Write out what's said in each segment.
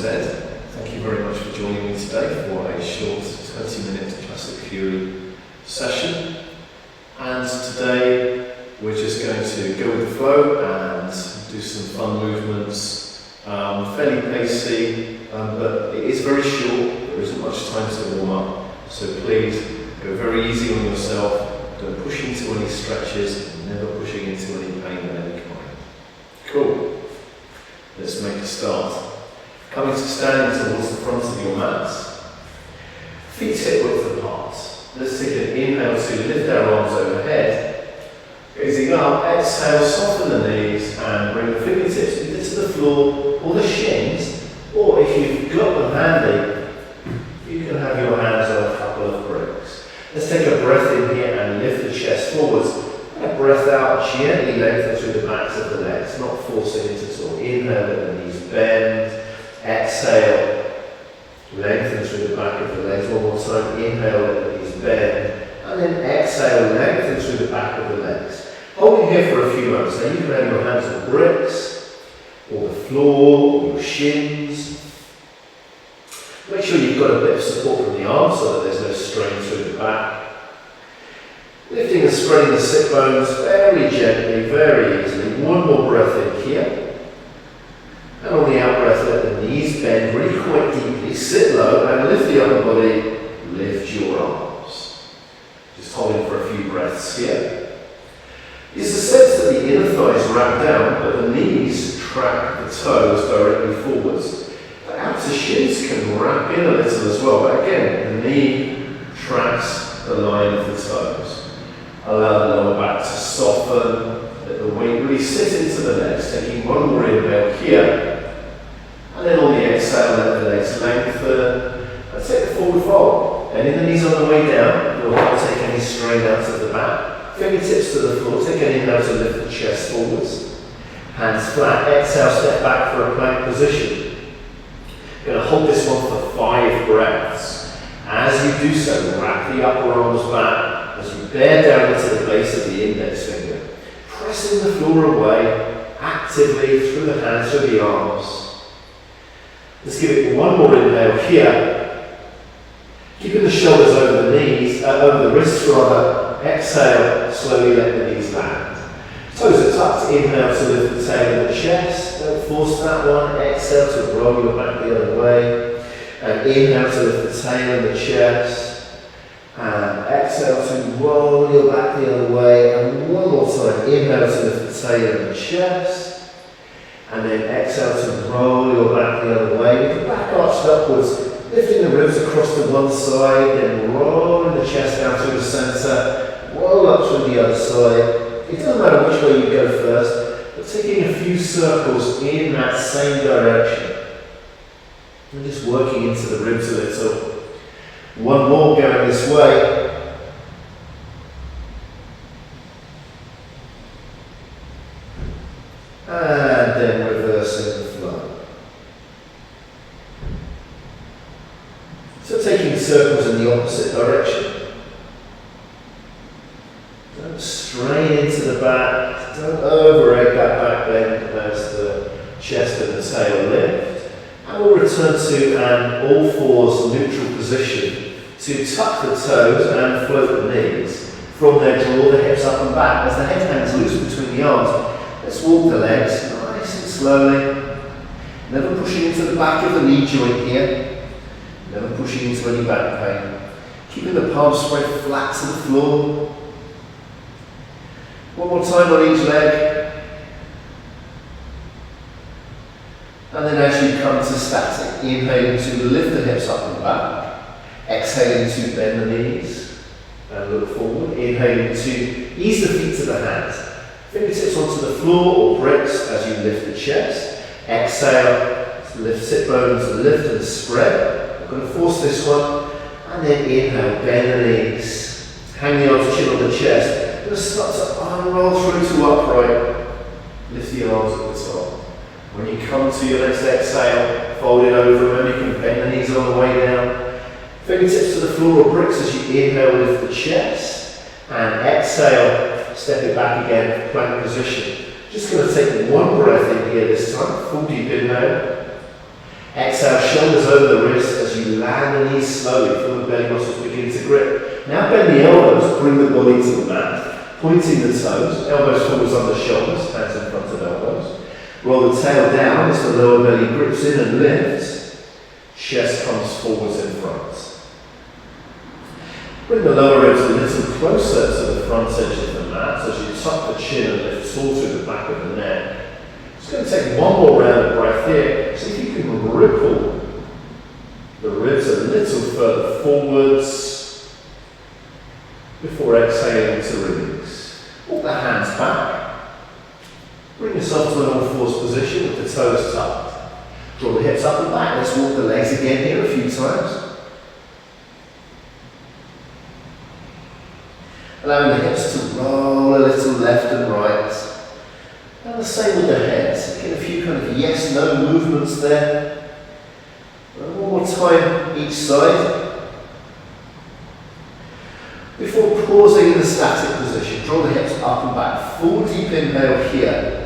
Ted. Thank you very much for joining me today for a short 20-minute Classic Furie session. And today we're just going to go with the flow and do some fun movements, fairly pacey, but it is very short. There isn't much time to warm up, so please go very easy on yourself. Don't push into any stretches, never pushing into any pain of any kind. Cool. Let's make a start. Coming to standing towards the front of your mat. Feet hip width apart. Let's take an inhale to lift our arms overhead. Gazing up, exhale, soften the knees and bring the fingertips either to the floor or the shins, or if you've got them handy, you can have your hands on a couple of bricks. Let's take a breath in here and lift the chest forwards. And breath out, gently lengthen through the backs of the legs, not forcing it at all. Inhale, let the knees bend. Exhale, lengthen through the back of the legs. One more time. Inhale, let the knees bend. And then exhale, lengthen through the back of the legs. Holding here for a few moments. Now you can have your hands on bricks, or the floor, or your shins. Make sure you've got a bit of support from the arms so that there's no strain through the back. Lifting and spreading the sit bones very gently, very easily. One more breath in here. And on the out breath, let the knees bend really quite deeply. Sit low and lift the upper body. Lift your arms. Just holding for a few breaths here. It's the sense that the inner thighs wrap down, but the knees track the toes directly forwards. The outer shins can wrap in a little as well, but again, the knee tracks the line of the toes. Allow the lower back to soften, let the weight really sit into the legs, taking one more inhale here, and then on the exhale, let the legs lengthen, and take the forward fold. Bending the knees on the way down, will help take any strain out of the back. Fingertips to the floor, take an inhale to lift the chest forwards. Hands flat, exhale, step back for a plank position. You're going to hold this one for 5 breaths. As you do so, wrap the upper arms back, as you bear down into the base of the index finger, pressing the floor away actively through the hands, through the arms. Let's give it one more inhale here. Keeping the shoulders over the knees, over the wrists rather. Exhale, slowly let the knees land. Toes are tucked, inhale to lift the tail of the chest. Don't force that one. Exhale to roll your back the other way. And inhale to lift the tail of the chest. And exhale to roll your back the other way. And one more time. Inhale to lift the tail of the chest. And then exhale to roll your back the other way. With the back arched upwards, lifting the ribs across to one side. Then rolling the chest down through the centre. Roll up through the other side. It doesn't matter which way you go first, but taking a few circles in that same direction. And just working into the ribs a little. One more going this way. And then reversing the flow. So taking circles in the opposite direction. Don't strain into the back. Don't overegg that back bend as the chest and the tail lift. And we'll return to an all fours neutral position to tuck the toes and float the knees. From there, draw the hips up and back as the head hangs loose between the arms. Let's walk the legs nice and slowly. Never pushing into the back of the knee joint here. Never pushing into any back pain. Keeping the palms spread flat to the floor. One more time on each leg. And then as you come to static, inhaling to lift the hips up and back. Exhaling to bend the knees and look forward. Inhaling to ease the feet to the hands. Fingertips onto the floor or bricks as you lift the chest. Exhale to lift sit bones, lift and spread. I'm going to force this one. And then inhale, bend the knees. Hang the arms, chin on the chest. You're going to start to unroll through to upright. Lift the arms at the top. When you come to your next exhale, fold it over. Remember you can bend the knees on the way down. Fingertips to the floor or bricks as you inhale, lift the chest. And exhale, step it back again, plank position. Just going to take one breath in here this time. Full deep inhale. Exhale, shoulders over the wrist as you land the knees slowly. Feel the belly muscles begin to grip. Now bend the elbows, bring the body to the mat, pointing the toes, elbows forwards on the shoulders, hands in front of elbows. Roll the tail down as the lower belly grips in and lifts. Chest comes forwards in front. Bring the lower ribs a little closer to the front edge of the mat as you tuck the chin and lift tall through the back of the neck. Just going to take one more round of breath here. See if you can ripple the ribs a little further forwards before exhaling to release. Walk the hands back. Bring yourself to an all-fours position with the toes tucked. Draw the hips up and back. Let's walk the legs again here a few times. Allowing the hips to roll a little left and right. And the same with the head. Get a few kind of yes-no movements there. And one more time each side. Before pausing in the static position, draw the hips up and back. Full deep inhale here.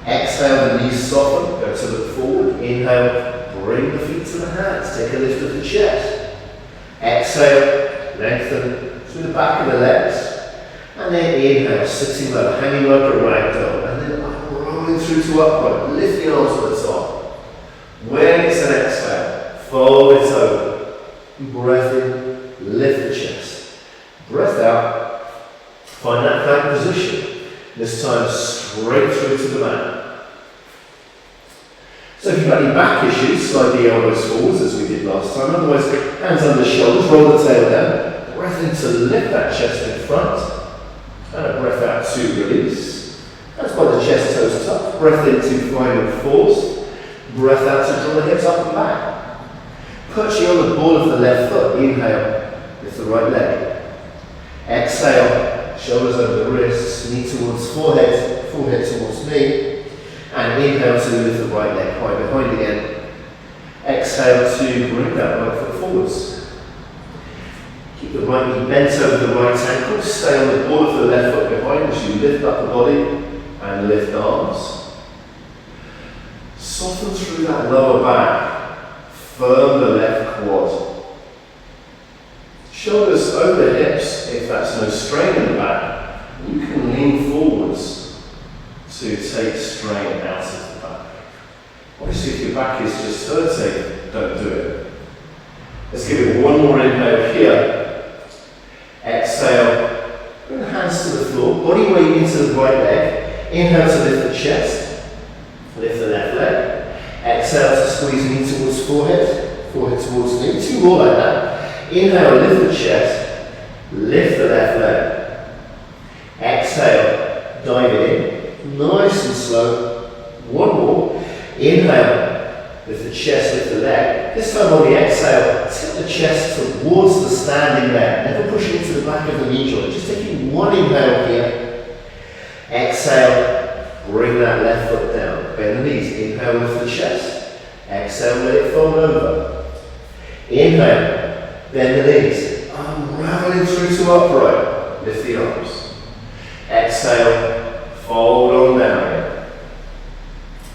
Exhale, the knees soften, go to look forward. Inhale, bring the feet to the hands. Take a lift of the chest. Exhale, lengthen through the back of the legs. And then inhale, sitting low, hanging like a rag doll. And then up, rolling through to upright. Lift the arms to the top. When it's an exhale, fold it over. Breath in, lift the chest. Breath out, find that plank position. This time straight through to the mat. So if you've got any back issues, slide the elbows forwards as we did last time. Otherwise, hands under the shoulders, roll the tail down. Breath in to lift that chest in front. And a breath out to release. That's by the chest, toes tucked. Breath in to final fours. Breath out to draw the hips up and back. Perching on the ball of the left foot. Inhale, lift the right leg. Exhale, shoulders over the wrists, knee towards forehead, forehead towards knee. And inhale to lift the right leg high behind again. Exhale to bring that right foot forwards. Keep the right knee bent over the right ankle. Stay on the ball of the left foot behind as you lift up the body and lift the arms. Soften through that lower back. Firm the left quad. Shoulders over the hips if that's no strain in the back. You can lean forwards to take strain out of the back. Obviously if your back is just hurting, don't do it. Let's give it one more inhale here. Exhale, bring the hands to the floor, body weight into the right leg. Inhale to lift the chest, lift the left leg. Exhale to squeeze knee towards forehead, forehead towards knee. Two more like that. Inhale, lift the chest, lift the left leg. Exhale, dive it in, nice and slow. One more. Inhale, lift the chest, lift the leg. This time on the exhale, tip the chest towards the standing leg. Never push it into the back of the knee joint. Just taking one inhale here. Exhale, bring that left foot down. Bend the knees. Inhale, lift the chest. Exhale, let it fold over. Inhale, bend the knees. Unraveling through to upright. Lift the arms. Exhale, fold on down.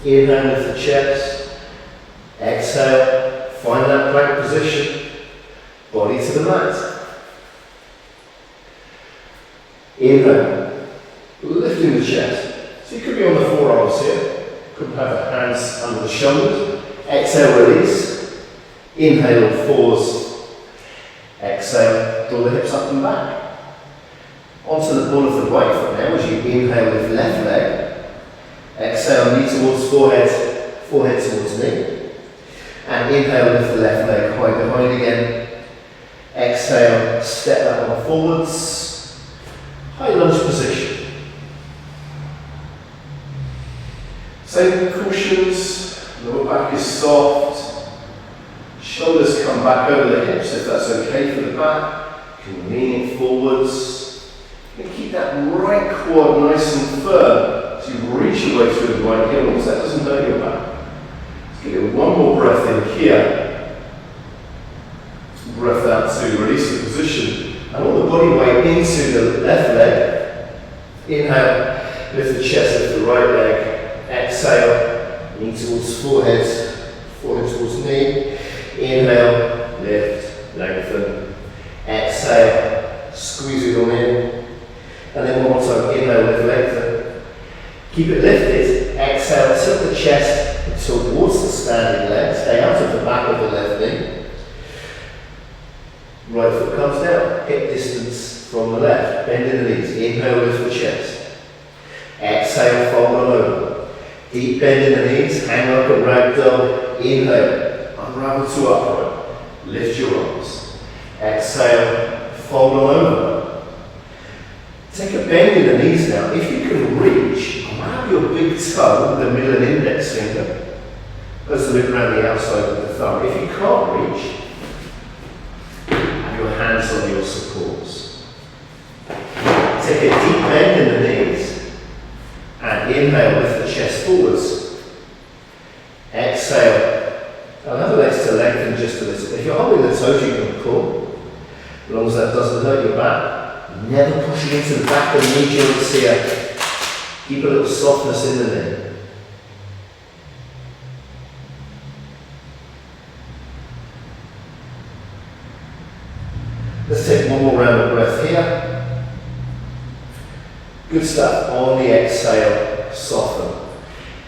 Inhale, lift the chest. Exhale, find that plank position. Body to the mat. Inhale, lifting the chest. So you could be on the forearms here. Could have the hands under the shoulders. Exhale, release. Inhale, fours. Exhale, draw the hips up and back. Onto the ball of the right foot now as you inhale with left leg. Exhale, knee towards forehead, forehead towards knee. And inhale, lift the left leg high behind again. Exhale, step that one forwards. High lunge position. Same cushions, lower back is soft. Shoulders come back over the hips if that's okay for the back. You can lean it forwards. You can keep that right quad nice and firm as you reach your way through the right heel, so that doesn't hurt your back. Give it one more breath in here. Breath out to release the position. And all the body weight into the left leg. Inhale, lift the chest, lift the right leg. Exhale, knee towards forehead, forehead towards knee. Inhale, lift, lengthen. Exhale, squeeze it all in. And then one more time, inhale, lift, lengthen. Keep it lifted. Exhale, tilt the chest towards the standing leg. Stay out of the back of the left knee. Right foot comes down, hip distance from the left. Bend in the knees. Inhale, lift the chest. Exhale, fold on over. Deep bend in the knees, hang like a rag doll. Inhale, unravel to upright. Lift your arms. Exhale, fold on over. Take a bend in the knees now. If you can reach, grab your big toe, the middle and index finger, as the loop around the outside of the thumb. If you can't reach, have your hands on your supports. Take a deep bend in the knees. And inhale, lift the chest forwards. Exhale, allow the legs to lengthen just a little bit. If you're holding the toes, you can pull, as long as that doesn't hurt your back. Never pushing into the back of the knee joints here. Keep a little softness in the knee. Let's take one more round of breath here. Good stuff. On the exhale, soften.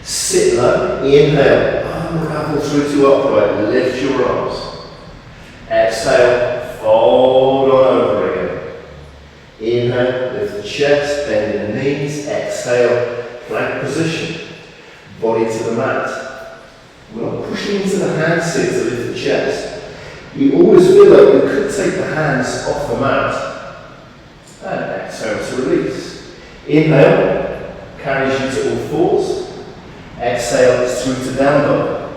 Sit low. Inhale. Unravel through to upright. Lift your arms. Exhale. Fold on over again. Inhale. Lift the chest. Bend in the knees. Exhale. Plank position. Body to the mat. We're not pushing into the hands here to lift the chest. You always feel like you could take the hands off the mat. And exhale to release. Inhale, carries you to all fours. Exhale is through to down dog.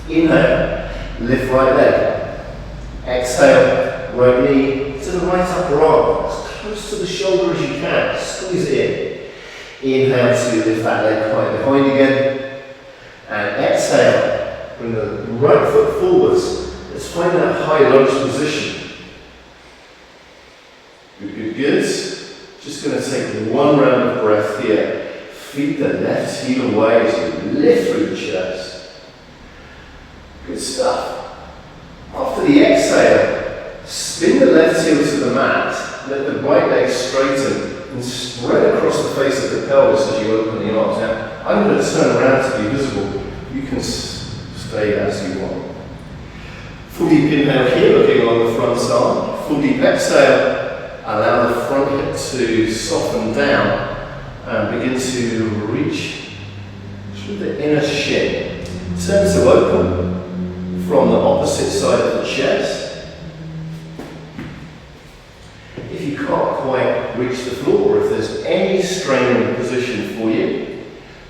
Inhale, lift right leg. Exhale, right knee to the right upper arm. As close to the shoulder as you can. Squeeze it in. Inhale to lift that leg quite behind again. And exhale, bring the right foot forwards. Let's find that high lunge position. Good, good, good. Just going to take one round of breath here. Feed the left heel away as you lift through the chest. Good stuff. After the exhale, spin the left heel to the mat. Let the right leg straighten and spread across the face of the pelvis as you open the arms. Now, I'm going to turn around to be visible. You can stay as you want. Full deep inhale here, looking along the front arm. Full deep exhale. Allow the front hip to soften down and begin to reach through the inner shin. Turn to open from the opposite side of the chest. If you can't quite reach the floor, or if there's any strain in the position for you,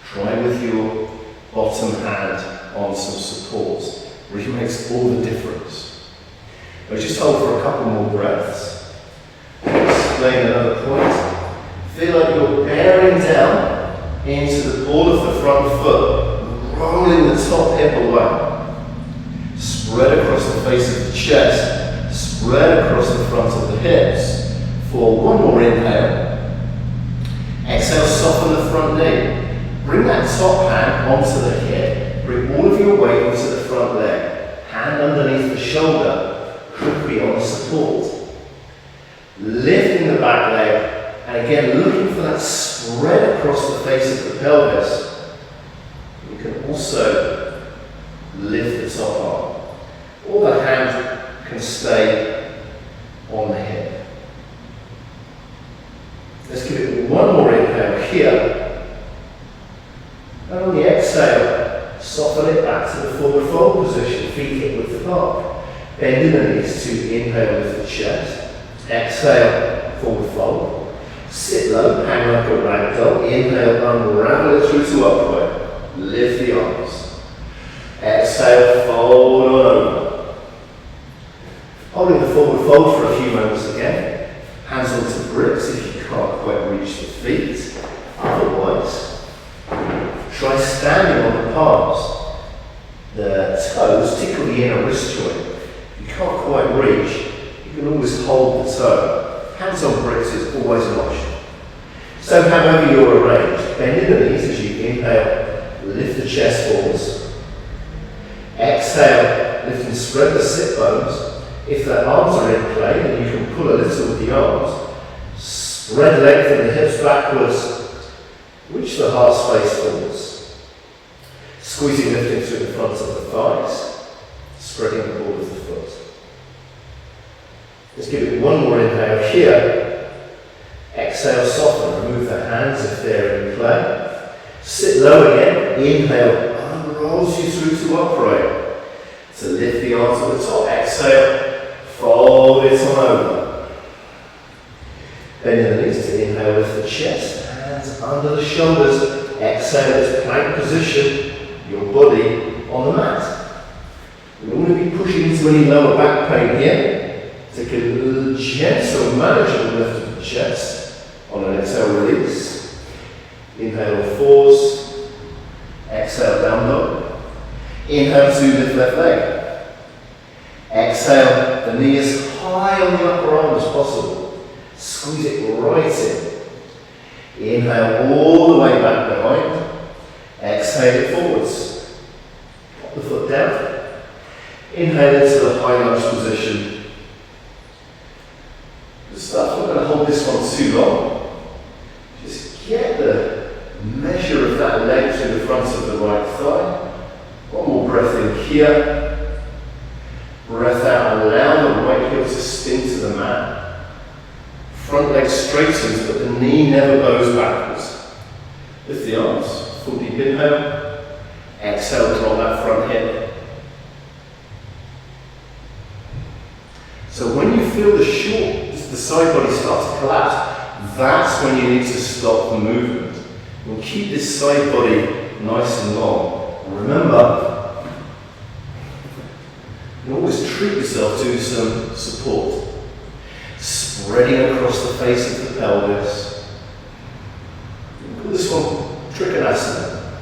try with your bottom hand on some support. Really makes all the difference. Now just hold for a couple more breaths. Explain another point. Feel like you're bearing down into the ball of the front foot, rolling the top hip away. Spread across the face of the chest, spread across the front of the hips. For one more inhale. Exhale, soften the front knee. Bring that top hand onto the hip. Bring all of your weight onto the front leg. Hand underneath the shoulder, could be on support. Lifting the back leg, and again looking for that spread across the face of the pelvis. You can also lift the top arm, or the hand can stay on the hip. Let's give it one more inhale here, and on the exhale, soften it back to the forward fold position, feet hip width apart. Bend in the knees to inhale with the chest. Exhale, forward fold. Sit low, hang like a rag doll. Inhale, unravel it through to upright. Lift the arms. Exhale, fold on over. Holding the forward fold for a few moments again. Hands onto bricks if you can't quite reach the feet. Otherwise, try standing on the palms. The toes tickle the inner wrist joint. If you can't quite reach, you can always hold the toe. Hands on bricks is always an option. So however you're arranged, bend in the knees as you inhale, lift the chest forwards. Exhale, lift and spread the sit bones. If the arms are in play, then you can pull a little with the arms. Spread lengthen the hips backwards. Reach the heart space forwards. Squeezing, lifting through the front of the thighs. Spreading the ball of the foot. Let's give it one more inhale here. Exhale, soften. Remove the hands if they're in play. Sit low again. Inhale, unrolls you through to upright. So lift the arms at the top. Exhale, fold it on over. Bending the knees to inhale with the chest. Hands under the shoulders. Exhale to plank position. Your body on the mat. We don't want to be pushing into any lower back pain here. Take a gentle, manageable lift of the chest. On an exhale, release. Inhale, force. Exhale, down low. Inhale to lift left leg. Exhale, the knee as high on the upper arm as possible. Squeeze it right in. Inhale all the way back behind. Exhale it forwards. Pop the foot down. Inhale into the high lunge position. Good stuff. I'm not going to hold this one too long. Just get the measure of that leg through the front of the right thigh. One more breath in here. Breath out, allow the right heel to spin to the mat. Front leg straightens, but the knee never bows backwards. Lift the arms, full deep inhale. Exhale, drop that front hip. So when you feel the side body start to collapse, that's when you need to stop the movement. And keep this side body nice and long. And remember, you always treat yourself to some support. Spreading across the face of the pelvis. You call this one Trikonasana.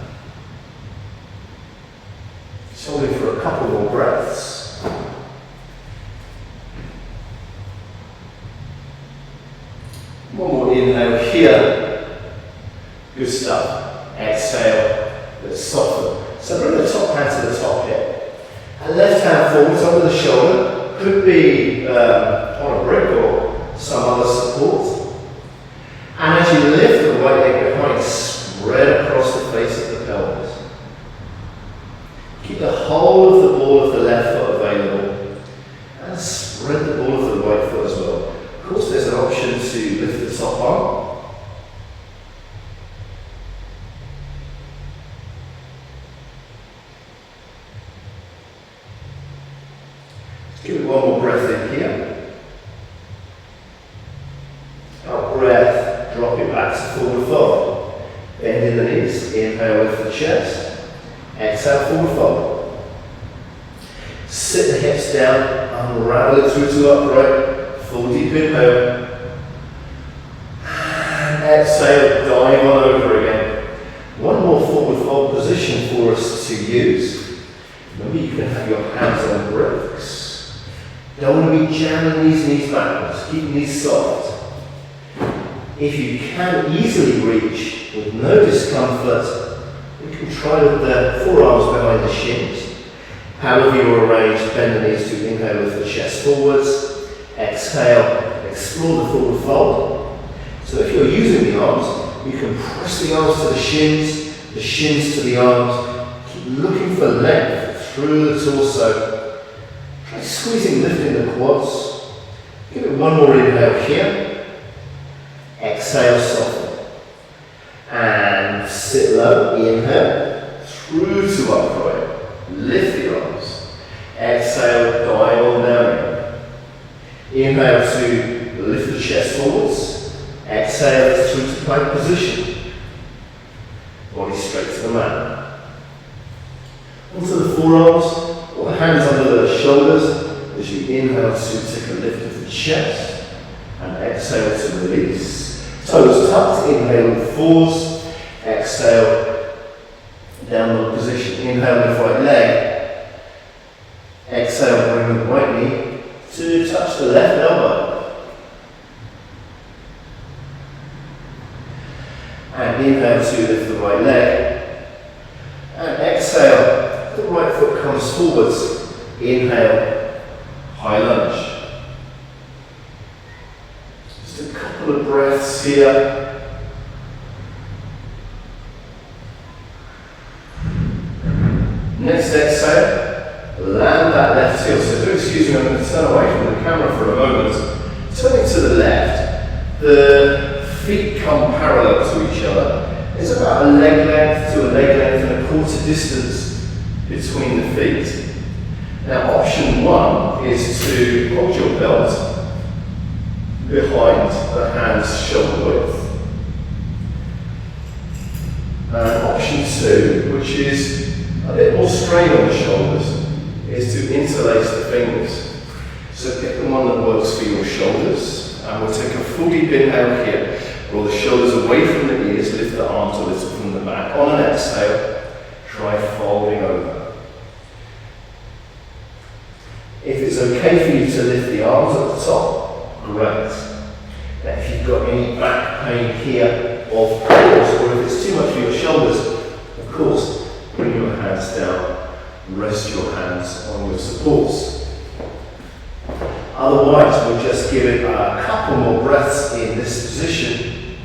Just holding for a couple more breaths. One more inhale here. Good stuff. Exhale. Let's soften. So bring the top hand to the top hip. And left hand forwards under the shoulder. Could be on a brick or some other support. And as you lift the right leg behind, spread across the face of the pelvis. Keep the whole of the ball of the left foot available. And spread the ball of the right foot as well. Of course, there's an option to lift the top arm. Give it one more breath in here. Out breath, drop it back to forward fold. Bend in the knees, inhale lift the chest. Exhale, forward fold. Sit the hips down, unravel it through to upright. Full deep inhale. And exhale, dive on over again. One more forward fold position for us to use. Remember, you can have your hands on bricks. Don't want to be jamming these knees backwards. Keep knees soft. If you can easily reach with no discomfort, we can try with the forearms behind the shins. However you arrange, bend the knees to inhale with the chest forwards. Exhale, explore the forward fold. So if you're using the arms, you can press the arms to the shins to the arms. Keep looking for length through the torso. Try squeezing, lifting the quads. Give it one more inhale here. Exhale, soften. And sit low, inhale, through to upright. Lift the arms. Exhale, dive on down. Inhale to lift the chest forwards. Exhale through to plank position. Body straight to the mat. Onto the forearms, or the hands under the shoulders as you inhale to take a lift of the chest and exhale to release. Toes tucked, inhale forwards, exhale downward position. Inhale lift right leg. Exhale, bring the right knee to touch the left elbow. And inhale to lift the right leg. And exhale, the right foot comes forwards. Inhale, high lunge. Just a couple of breaths here. Next exhale, land that left heel. So do excuse me, I'm going to turn away from the camera for a moment. Turning to the left, the feet come parallel to each other. There's about a leg length to a leg length and a quarter distance between the feet. Now option one is to hold your belt behind the hands shoulder width. And option two, which is a bit more strain on the shoulders, is to interlace the fingers. So pick the one that works for your shoulders, and we'll take a full deep inhale here. Roll the shoulders away from the ears, lift the arms a little from the back. On an exhale, try folding over. If it's okay for you to lift the arms at the top, great. Now if you've got any back pain here, of course, or if it's too much for your shoulders, of course, bring your hands down, rest your hands on your supports. Otherwise, we'll just give it a couple more breaths in this position.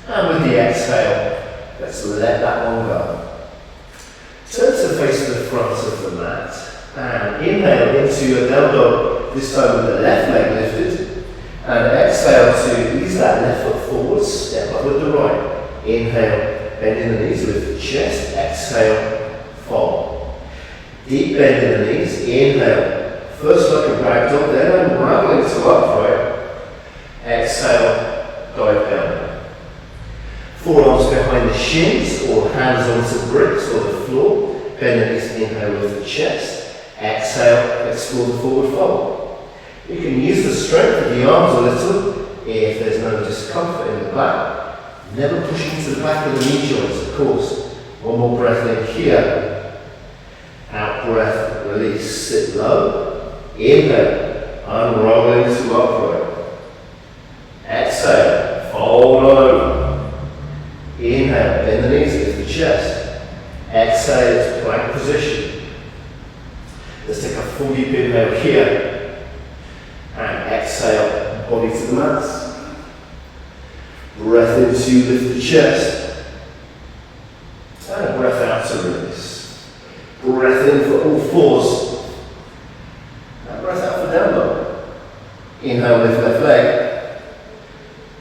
And with the exhale, let's let that one go. Turn to face the front of the mat and inhale into a down dog, this time with the left leg lifted. And exhale to ease that left foot forward, step up with the right. Inhale, bend in the knees, lift the chest. Exhale, fold. Deep bend in the knees, inhale. First like a ragdoll, then unraveling to upright. Exhale, dive down. Forearms behind the shins or hands onto bricks or the floor. Bend the knees, inhale, lift the chest. Exhale, explore the forward fold. You can use the strength of the arms a little if there's no discomfort in the back. Never push into the back of the knee joints, of course. One more breath in here. Out breath, release, sit low. Inhale, unrolling to upright. Exhale, fold on over. Inhale, bend the knees, lift the chest. Exhale to plank position. Let's take a full deep inhale here. And exhale, body to the mat. Breath in to lift the chest. And a breath out to release. Breath in for all fours. And breath out for down dog. Inhale, lift left leg.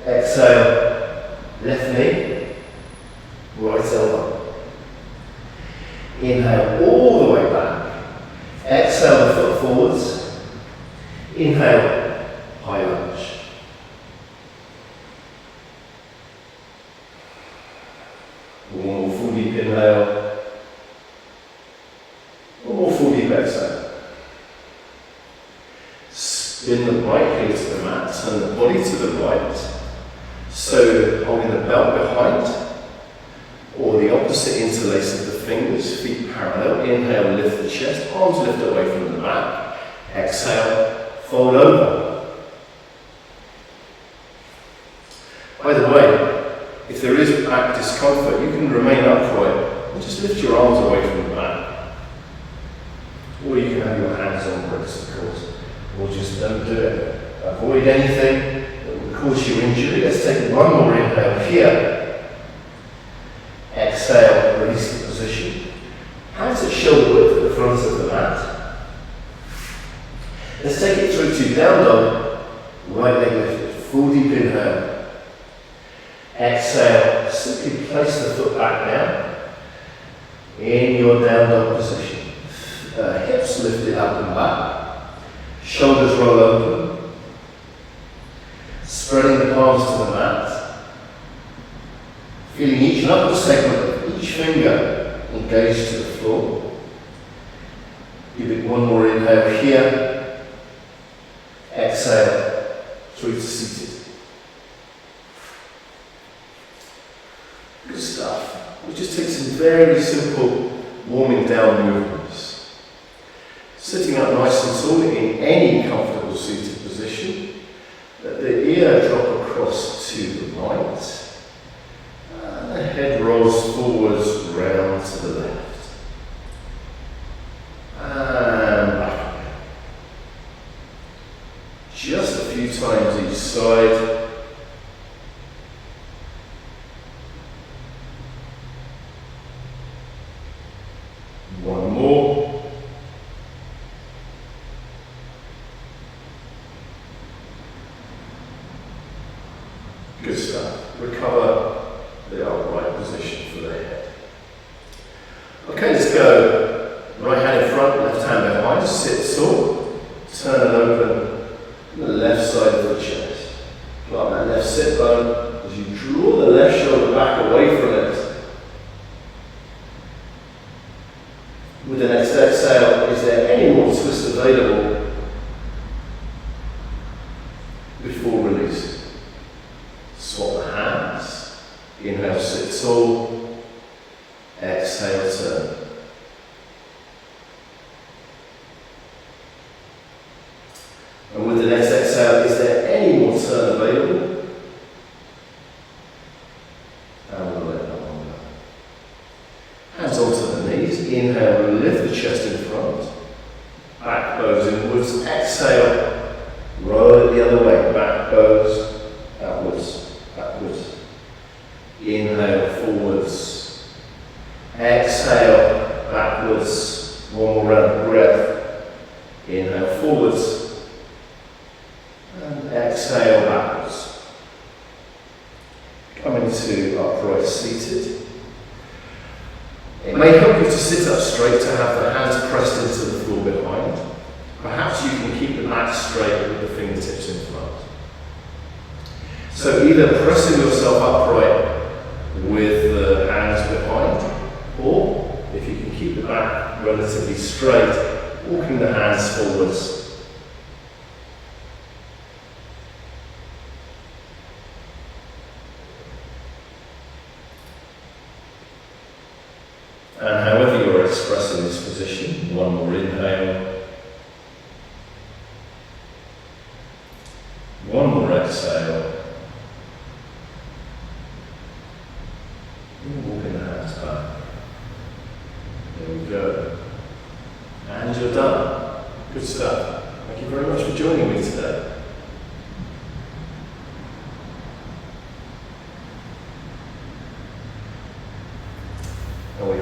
Exhale, left knee. Right elbow. Inhale all the way back. Exhale the foot forwards. Inhale, high lunge. One more full deep inhale. One more full deep exhale. Spin the right heel to the mat, turn the body to the right. So holding the belt behind, or the opposite interlace of the fingers, feet parallel. Inhale, lift the chest, arms lift away from the back. Exhale, fold over. By the way, if there is back discomfort, you can remain upright and just lift your arms away from the back. Or you can have your hands on bricks, of course. Or just don't do it. Avoid anything that would cause you injury. Let's take one more inhale here. Exhale, release the position. Hands at shoulder width at the front of the mat. Let's take it through to down dog, right leg lifted, full deep inhale. Exhale, simply place the foot back down in your down dog position. Hips lifted up and back, shoulders roll open, spreading the palms to the mat, feeling each knuckle segment of each finger engaged to the floor. Give it one more inhale here. Exhale, through to seated. Good stuff. We just take some very simple warming down movements. Sitting up nice and tall in any comfortable seated position. Let the ear drop across to the right. And One more. Good stuff. Recover the upright position for the head. Okay, let's go. Right hand in front, left hand behind. Sit tall. Turn and open the left side of the chest. Plant that left sit bone as you draw the left shoulder back away from it. With the next exhale, is there any more twist available before releasing? Swap the hands. Inhale, sit tall. Exhale, turn. And with the next exhale, is there any more turn available? And we'll let that one go. Hands onto the knees. Inhale, lift the chest in front. Back bows inwards. Exhale, roll it the other way. Back bows outwards, backwards. Inhale, forwards. Exhale, backwards. One more round of breath. Inhale, forwards. And exhale, backwards. Coming to upright seated. It may help you to sit up straight, to have the hands pressed into the floor behind. Perhaps you can keep the back straight with the fingertips in front. So either pressing yourself upright with the hands behind, or if you can keep the back relatively straight, walking the hands forwards. And however you're expressing this position, one more inhale, one more exhale, and walking the hands back. There we go. And you're done. Good stuff. Thank you very much for joining me today. And we